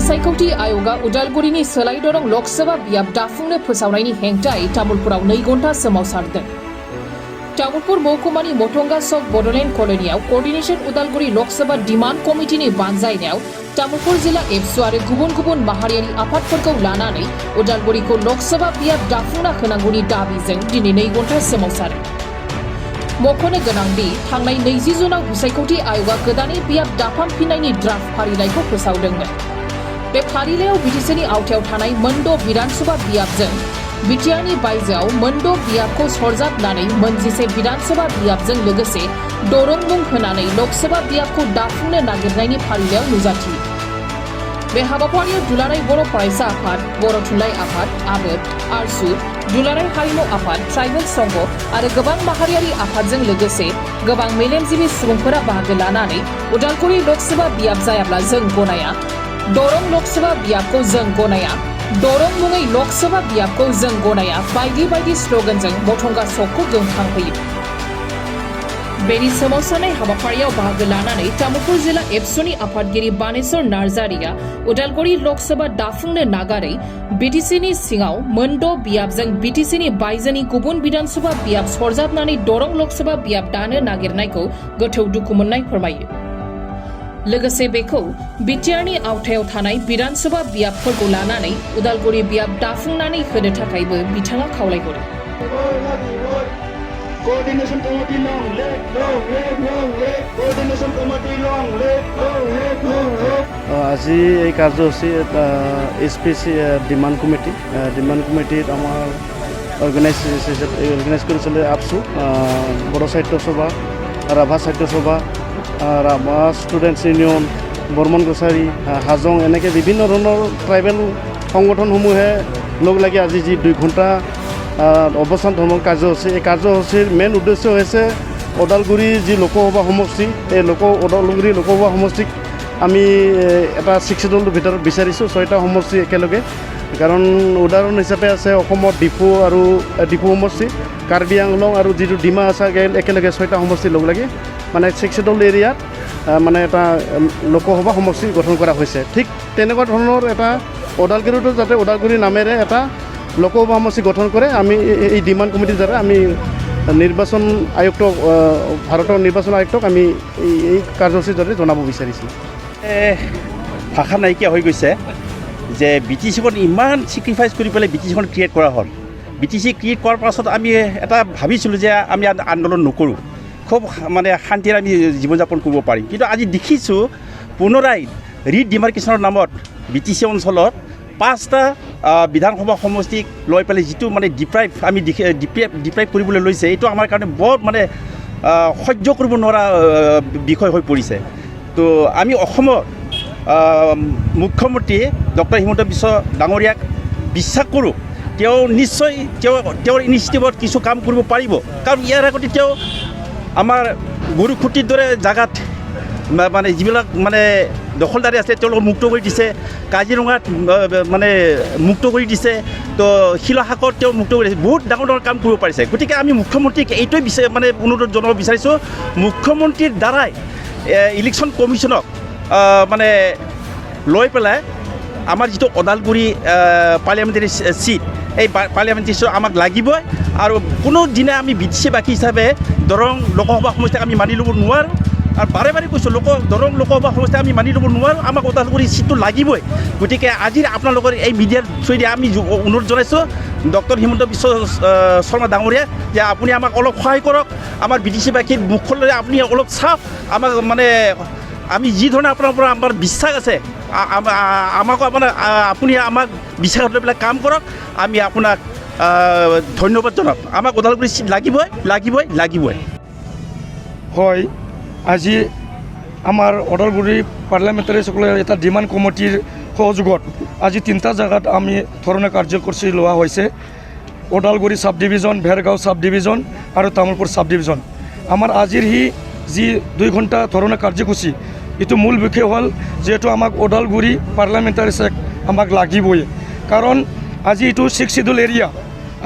बिसायखौथि आयोगा उदालगुरिनि सोलायदरं लकसभा बियाब दाफुंनो फोसावनायनि हेंथायै तामुलपुराव 2 घन्टा सोमावसारदों। तामुलपुर महकुमानि मथंगा चक बडलेण्ड कलनीआव कोअर्डिनेशन उदालगुरि लकसभा डिमान्ड कमिटिनि बानजायनायाव तामुलपुर जिल्ला एबसु आरो गुबुन गुबुन माहारियारि आफादफोरखौ लानानै उदालगुरिखौ लकसभा बियाब दाफुंना होनांगौनि दाबिजों दिनै 2 घन्टा सोमावसारो। मख'नो गोनांदि थांनाय 20 जुनाव बिसायखौथि आयोगा गोदानै बियाब दाफामफिननायनि ड्राफ्ट फारिलाइखौ फोसावदोंमोन। बे फारिलाइयाव बिटिसिनि आवथायाव थानाय मोनद' विधानसभा बियाबजों बिटिआरनि बायजोआव मोनद' बियाबखौ सरजाबनानै 11 विधानसभा बियाबजों लोगोसे दरं मुं होनानै लकसभा बियाबखौ दाफुंनो नागिरनायनि फारिलाइयाव नुजाथियो। बे हाबाफारियाव दुलाराय बर' फरायसा आफाद, बर' थुनलाइ आफाद, आबोद, आरसु, दुलाराय हारिमु आफाद, ट्राइबेल संघ आरो गोबां माहारियारि आफादजों लोगोसे गोबां मेलेमजिबि सुबुंफोरा बाहागो लानानै उदालगुरि लकसभा बियाब जायाब्ला जों गनाया, दरं लकसभा बियाबखौ जों गनाया, दरं मुङै लकसभा बियाबखौ जों गनाया बायदि बायदि स्लोगानजों मथंगा चकखौ गोमखांहोयो। बेनि सोमावसारनाय हाबाफारियाव बाहागो लानानै तामुलपुर जिल्ला एबसुनि आफादगिरि बानेश्वर नार्जारिया उदालगुरि लकसभा दाफुंनो नागारै बिटिसिनि सिङाव मोनद' बियाबजों बिटिसिनि बायजोनि गुबुन विधानसभा बियाब सरजाबनानै दरं लकसभा बियाब दानो नागिरनायखौ गोथौ दुखु मोननाय फोरमायो। लोगोसे बेखौ बिटिआरनि आवथायाव थानाय विधानसभा बियाबफोरखौ लानानै उदालगुरि बियाब दाफुंनानै होनो थाखायबो बिथाङा खावलायहरो। Coordination committee long leg, long leg, long leg. Coordination committee long leg, long leg, long leg. আজি এই কাৰ্যসূচী এছপিচি ডিমাণ্ড কমিটিত আমাৰ অৰ্গেনাইজ কৰি চলি আছো। বড়ো সাহিত্য সভা, ৰাভা সাহিত্য সভা, ৰাভা ষ্টুডেণ্টছ ইউনিয়ন, বৰ্মন কছাৰী, হাজং এনেকৈ বিভিন্ন ধৰণৰ ট্ৰাইবেল সংগঠনসমূহে লগ লাগি আজি যি 2 ঘণ্টা অৱস্থান ধৰ্মৰ কাৰ্যসূচী, এই কাৰ্যসূচীৰ মেইন উদ্দেশ্য হৈছে ওদালগুৰি যি লোকসভা সমষ্টি, এই ওদালগুৰি লোকসভা সমষ্টিক আমি এটা 6 শিডিউলৰ ভিতৰত বিচাৰিছোঁ 6টা সমষ্টি একেলগে। কাৰণ উদাহৰণ হিচাপে আছে অসমৰ ডিফু আৰু ডিফু সমষ্টি, কাৰ্বি আংলং আৰু যিটো ডিমা হাছাও একেলগে 6টা সমষ্টি লগ লাগি মানে 6 শিডিউল এৰিয়াত মানে এটা লোকসভা সমষ্টি গঠন কৰা হৈছে। ঠিক তেনেকুৱা ধৰণৰ এটা ওদালগুৰিতো যাতে ওদালগুৰি নামেৰে এটা লোকসভা সমষ্টি গঠন কৰে, আমি এই ডিমাণ্ড কমিটিৰ দ্বাৰা আমি নিৰ্বাচন আয়ুক্তক, ভাৰতৰ নিৰ্বাচন আয়ুক্তক আমি এই কাৰ্যসূচীৰ দ্বাৰা জনাব বিচাৰিছোঁ। ভাষা নাইকিয়া হৈ গৈছে যে বিটিচিখন ইমান ছেক্ৰিফাইচ কৰি পেলাই বিটিচিখন ক্ৰিয়েট কৰা হ'ল। বিটিচি ক্ৰিয়েট কৰাৰ পাছত আমি এটা ভাবিছিলোঁ যে আমি আন্দোলন নকৰোঁ, খুব মানে শান্তিৰে আমি জীৱন যাপন কৰিব পাৰিম। কিন্তু আজি দেখিছোঁ পুনৰাই ৰিডিমাৰ্কেশ্যনৰ নামত বিটিচি অঞ্চলত 5টা বিধানসভা সমষ্টিক লৈ পেলাই যিটো মানে ডিপ্ৰাইভ কৰিবলৈ লৈছে, এইটো আমাৰ কাৰণে বৰ মানে সহ্য কৰিব নোৱাৰা বিষয় হৈ পৰিছে। তো আমি অসমৰ মুখ্যমন্ত্ৰী ডক্টৰ হিমন্ত বিশ্ব ডাঙৰীয়াক বিশ্বাস কৰোঁ, তেওঁ নিশ্চয় তেওঁৰ ইনিচিয়েটিভত কিছু কাম কৰিব পাৰিব। কাৰণ ইয়াৰ আগতে তেওঁ আমাৰ গৰুখুটিৰ দৰে জেগাত মানে যিবিলাক মানে দখলদাৰী আছে তেওঁলোকক মুক্ত কৰি দিছে, কাজিৰঙাত মানে মুক্ত কৰি দিছে, তো শিলাসাগৰত তেওঁ মুক্ত কৰি দিছে, বহুত ডাঙৰ ডাঙৰ কাম কৰিব পাৰিছে। গতিকে আমি মুখ্যমন্ত্ৰীক এইটোৱে মানে অনুৰোধ জনাব বিচাৰিছোঁ, মুখ্যমন্ত্ৰীৰ দ্বাৰাই ইলেকশ্যন কমিশ্যনক মানে লৈ পেলাই আমাৰ যিটো ওদালগুৰি পাৰ্লিয়ামেণ্টাৰী চিট, এই পাৰ্লিয়ামেণ্টাৰী চিট আমাক লাগিবই। আৰু কোনো দিনে আমি বিটিচিবাসী হিচাপে দৰং লোকসভা সমষ্টিক আমি মানি ল'ব নোৱাৰোঁ। আৰু বাৰে বাৰে কৈছোঁ দৰং লোকসভা সমষ্টি আমি মানি ল'ব নোৱাৰোঁ, আমাক ওদালগুৰি চিটটো লাগিবই। গতিকে আজি আপোনালোকৰ এই মিডিয়াৰ থ্ৰুৱেদি আমি অনুৰোধ জনাইছোঁ ডক্টৰ হিমন্ত বিশ্ব শৰ্মা ডাঙৰীয়া যে আপুনি আমাক অলপ সহায় কৰক, আমাৰ বিটিচিবাসীৰ মুখলৈ আপুনি অলপ চাওক, আমাক মানে আমি যি ধৰণে আপোনাৰ পৰা আমাৰ বিশ্বাস আছে, আমাকো আপুনি আমাক বিশ্বাস লৈ পেলাই কাম কৰক, আমি আপোনাক ধন্যবাদ জনাম। আমাক ওদালগুৰি চিট লাগিবই লাগিবই লাগিবই। হয়, আজি আমাৰ ওদালগুৰি পাৰ্লিয়ামেণ্টাৰীসকলে এটা ডিমাণ্ড কমিটিৰ সহযোগত আজি 3টা জেগাত আমি ধৰণে কাৰ্যসূচী লোৱা হৈছে। Udalguri sub division, Bhergaon sub division আৰু তামুলপুৰ সাব ডিভিজন। আমাৰ আজিৰ যি 2 ঘণ্টা ধৰণে কাৰ্যসূচী, এইটো মূল বিষয় হ'ল যিহেতু আমাক ওদালগুৰি পাৰ্লিয়ামেণ্টাৰী চেক আমাক লাগিবই। কাৰণ আজি এইটো 6 শিডিউল এৰিয়া,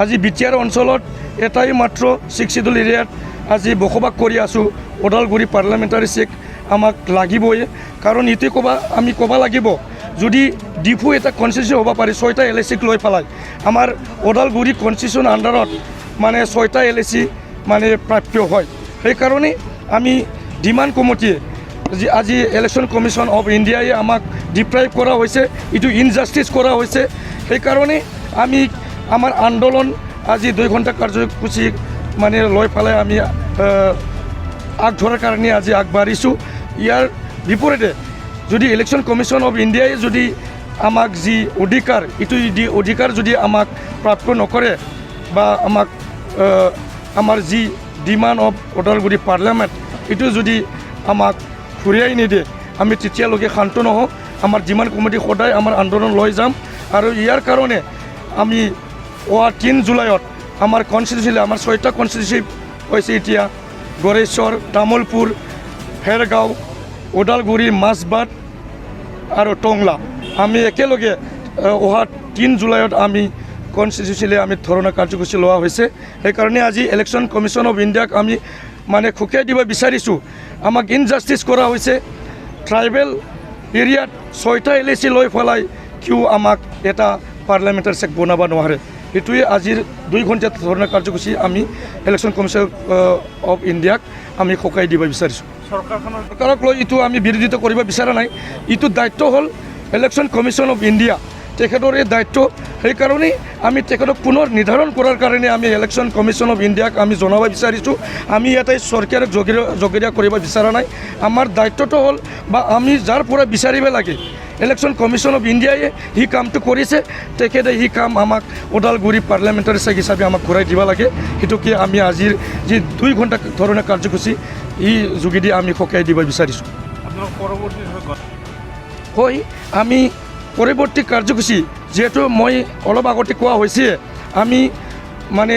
আজি বিটিআৰ অঞ্চলত এটাই মাত্ৰ 6 শিডিউল এৰিয়াত আজি বসবাস কৰি আছোঁ। ওদালগুৰি পাৰ্লিয়ামেণ্টাৰী চিট আমাক লাগিবই, কাৰণ ইটো আমি ক'ব লাগিব যদি ডিফু এটা কনস্টিটিউশন হ'ব পাৰে 6টা LICক লৈ পেলাই আমাৰ ওদালগুৰি কনস্টিটিউশন আণ্ডাৰত মানে 6টা LIC মানে প্ৰাপ্য হয় সেইকাৰণে আমি ডিমাণ্ড কমিটিয়ে আজি ইলেকশ্যন কমিশ্যন অফ ইণ্ডিয়াই আমাক ডিপ্ৰাইভ কৰা হৈছে এইটো ইনজাষ্টিছ কৰা হৈছে সেইকাৰণে আমি আমাৰ আন্দোলন আজি 2 ঘণ্টা কাৰ্যসূচী মানে লৈ পেলাই আমি আগধৰাৰ কাৰণে আজি আগবাঢ়িছোঁ ইয়াৰ বিপৰীতে যদি ইলেকশ্যন কমিশ্যন অফ ইণ্ডিয়াই যদি আমাক যি অধিকাৰ এইটো অধিকাৰ যদি আমাক প্ৰাপ্য নকৰে বা আমাক আমাৰ যি ডিমাণ্ড অফ ওদালগুৰি পাৰ্লিয়ামেণ্ট এইটো যদি আমাক ঘূৰাই নিদিয়ে আমি তেতিয়ালৈকে শান্ত নহওঁ আমাৰ ডিমাণ্ড কমিটি সদায় আমাৰ আন্দোলন লৈ যাম আৰু ইয়াৰ কাৰণে আমি 3 জুলাইত আমাৰ কনষ্টিটিউচি আমাৰ 6টা কনষ্টিটিউচি হৈছে এতিয়া গড়েশ্বৰ তামোলপুৰ ভেৰগাঁও ওদালগুৰি মাছবাট আৰু টংলা আমি একেলগে 3 জুলাইত আমি কনষ্টিটিউচিলৈ আমি ধৰণৰ কাৰ্যসূচী লোৱা হৈছে সেইকাৰণে আজি ইলেকশ্যন কমিশ্যন অফ ইণ্ডিয়াক আমি মানে খুকিয়াই দিব বিচাৰিছোঁ আমাক ইনজাষ্টিছ কৰা হৈছে ট্ৰাইবেল এৰিয়াত 6টা LIC লৈ পেলাই কিয় আমাক এটা পাৰ্লিয়ামেণ্টাৰী চেক বনাব নোৱাৰে এইটোৱে আজিৰ 2 ঘণ্টা ধৰণৰ কাৰ্যসূচী আমি ইলেকশ্যন কমিশ্যন অফ ইণ্ডিয়াক আমি খুকাই দিব বিচাৰিছোঁ চৰকাৰক লৈ এইটো আমি বিৰোধিতা কৰিব বিচৰা নাই এইটো দায়িত্ব হ'ল ইলেকশ্যন কমিশ্যন অফ ইণ্ডিয়া তেখেতৰ এই দায়িত্ব সেইকাৰণে আমি তেখেতক পুনৰ নিৰ্ধাৰণ কৰাৰ কাৰণে আমি ইলেকশ্যন কমিশ্যন অফ ইণ্ডিয়াক আমি জনাব বিচাৰিছোঁ আমি ইয়াতে চৰকাৰক জগৰীয়া কৰিব বিচৰা নাই আমাৰ দায়িত্বটো হ'ল বা আমি যাৰ পৰা বিচাৰিব লাগে ইলেকশ্যন কমিশ্যন অফ ইণ্ডিয়াই সি কামটো কৰিছে তেখেতে সি কাম আমাক ওদালগুৰি পাৰ্লিয়ামেণ্টাৰী চেক হিচাপে আমাক ঘূৰাই দিব লাগে সেইটোকে আমি আজিৰ যি 2 ঘণ্টা ধৰণৰ কাৰ্যসূচী এই যোগেদি আমি সকাই দিব বিচাৰিছোঁ হয় আমি পৰৱৰ্তী কাৰ্যসূচী যেহেতু মই অলপ আগতে কোৱা হৈছে আমি মানে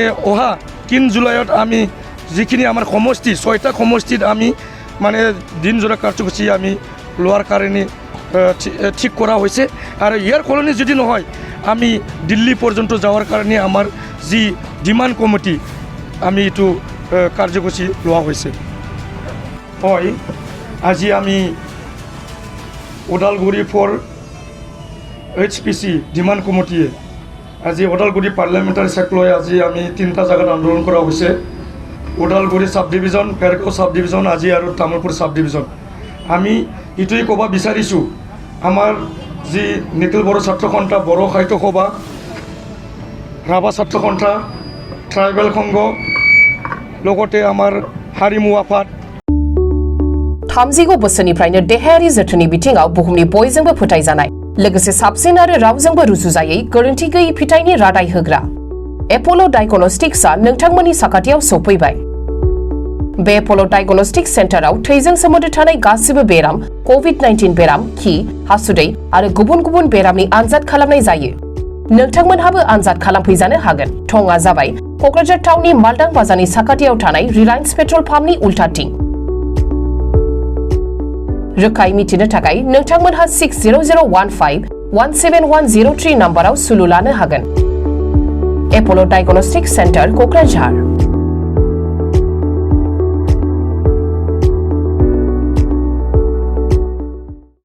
3 জুলাইত আমি যিখিনি আমাৰ সমষ্টি 6টা সমষ্টিত আমি মানে দিনজোৰা কাৰ্যসূচী আমি লোৱাৰ কাৰণে ঠিক কৰা হৈছে আৰু ইয়াৰ সলনি যদি নহয় আমি দিল্লী পৰ্যন্ত যাওয়াৰ কাৰণে আমাৰ যি ডিমাণ্ড কমিটি আমি এইটো কাৰ্যসূচী লোৱা হৈছে হয় আজি আমি ওদালগুৰি ফৰ HPC ডিমাণ্ড কমিটিয়ে আজি ওদালগুৰি পাৰ্লিয়ামেণ্টাৰী চেক লৈ আজি আমি 3টা জাগাত আন্দোলন কৰা হৈছে Udalguri sub division Bhergaon sub division আজি আৰু তামোলপুৰ সাব ডিভিজন আমি এইটোৱে ক'ব বিচাৰিছোঁ আমাৰ যি নিখিল বড়ো ছাত্ৰ সন্থা বড়ো সাহিত্য সভা ৰাভা ছাত্ৰ সন্থা ট্ৰাইবেল সংঘ লগতে আমাৰ हारिमु आफाद 30 बोसोरनिफ्रायनो देहायारि जोथोननि बिथिङाव बुहुमनि बयजोंबो फोथायजानाय लोगोसे साबसिन आरो रावजोंबो रुजुजायै गोरोन्थि गैयै फिथाइनि रादाय होग्रा एपोलो डायग्नोस्टिक्सआ नोंथांमोननि साखाथियाव सौफैबाय बे एपोलो डायग्नोस्टिक सेन्टाराव थैजों सोमोन्दो थानाय गासिबो बेराम कोविड-19 बेराम खि हासुदै आरो गुबुन गुबुन बेरामनि आनजाद खालामनाय जायो नोंथांमोनहाबो आनजाद खालामफैजानो हागोन थंआ जाबाय क'क्राझार टाउननि मालदां बाजारनि साखाथियाव थानाय रिलायन्स पेट्रल पाम्पनि उल्टाथिं रोखायै मिथिनो थाखाय नोंथांमोनहा 60015171003 नाम्बाराव सुलु लानो हागोन एपोलो डायग्नोस्टिक सेन्टार क'क्राझार